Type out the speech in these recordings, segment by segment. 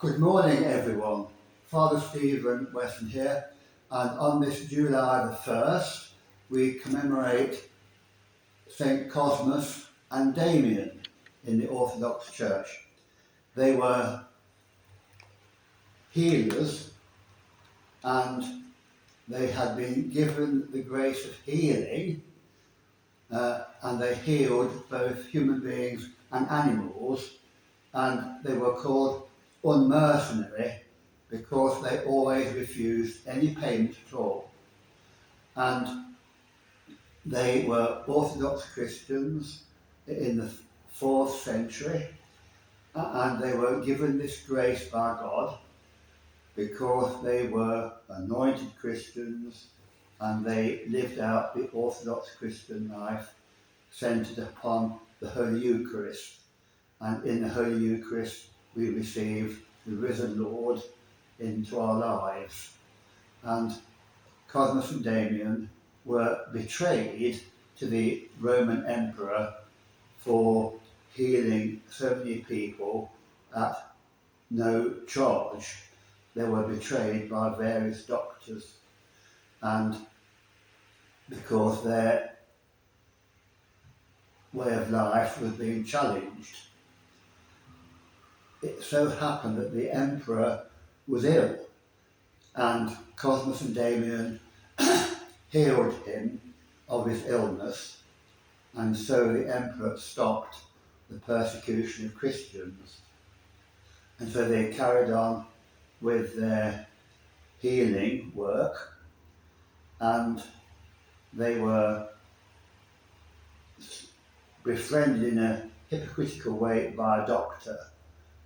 Good morning, everyone. Father Stephen Weston here, and on this July the 1st, we commemorate St. Cosmas and Damian in the Orthodox Church. They were healers, and they had been given the grace of healing, and they healed both human beings and animals, and they were called unmercenary because they always refused any payment at all. And they were Orthodox Christians in the 4th century, and they were given this grace by God because they were anointed Christians and they lived out the Orthodox Christian life centered upon the Holy Eucharist. And in the Holy Eucharist we receive the risen Lord into our lives. And Cosmas and Damian were betrayed to the Roman Emperor for healing so many people at no charge. They were betrayed by various doctors, and because their way of life was being challenged. It so happened that the emperor was ill, and Cosmas and Damian healed him of his illness, and so the emperor stopped the persecution of Christians. And so they carried on with their healing work, and they were befriended in a hypocritical way by a doctor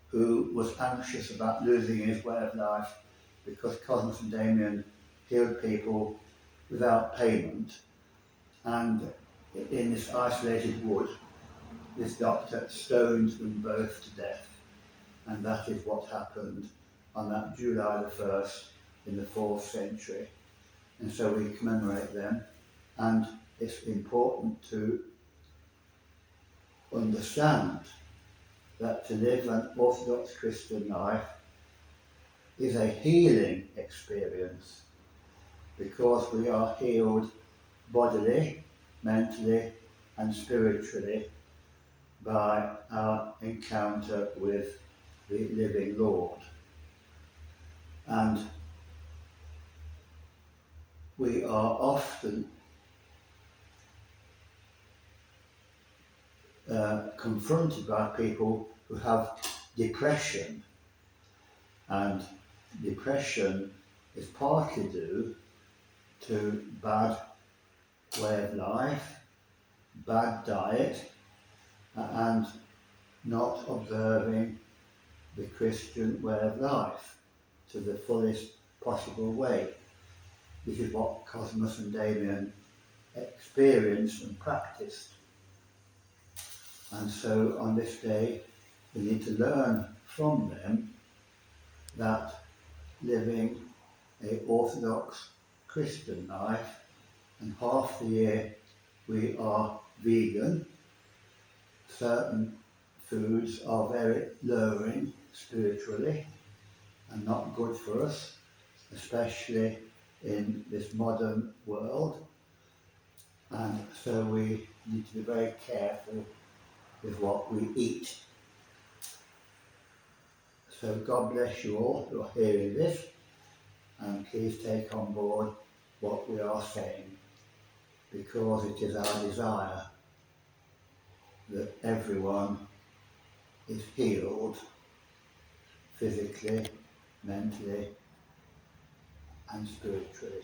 who was anxious about losing his way of life because Cosmas and Damian healed people without payment. And in this isolated wood, this doctor stoned them both to death. And that is what happened on that July the 1st in the 4th century. And so we commemorate them. And it's important to understand that to live an Orthodox Christian life is a healing experience, because we are healed bodily, mentally and spiritually by our encounter with the living Lord. And we are often confronted by people who have depression, and depression is partly due to bad way of life, bad diet, and not observing the Christian way of life to the fullest possible way. This is what Cosmas and Damian experienced and practiced. And so on this day we need to learn from them that living an Orthodox Christian life, and half the year we are vegan. Certain foods are very lowering spiritually and not good for us, especially in this modern world. And so we need to be very careful with what we eat. So God bless you all who are hearing this, and please take on board what we are saying, because it is our desire that everyone is healed physically, mentally and spiritually.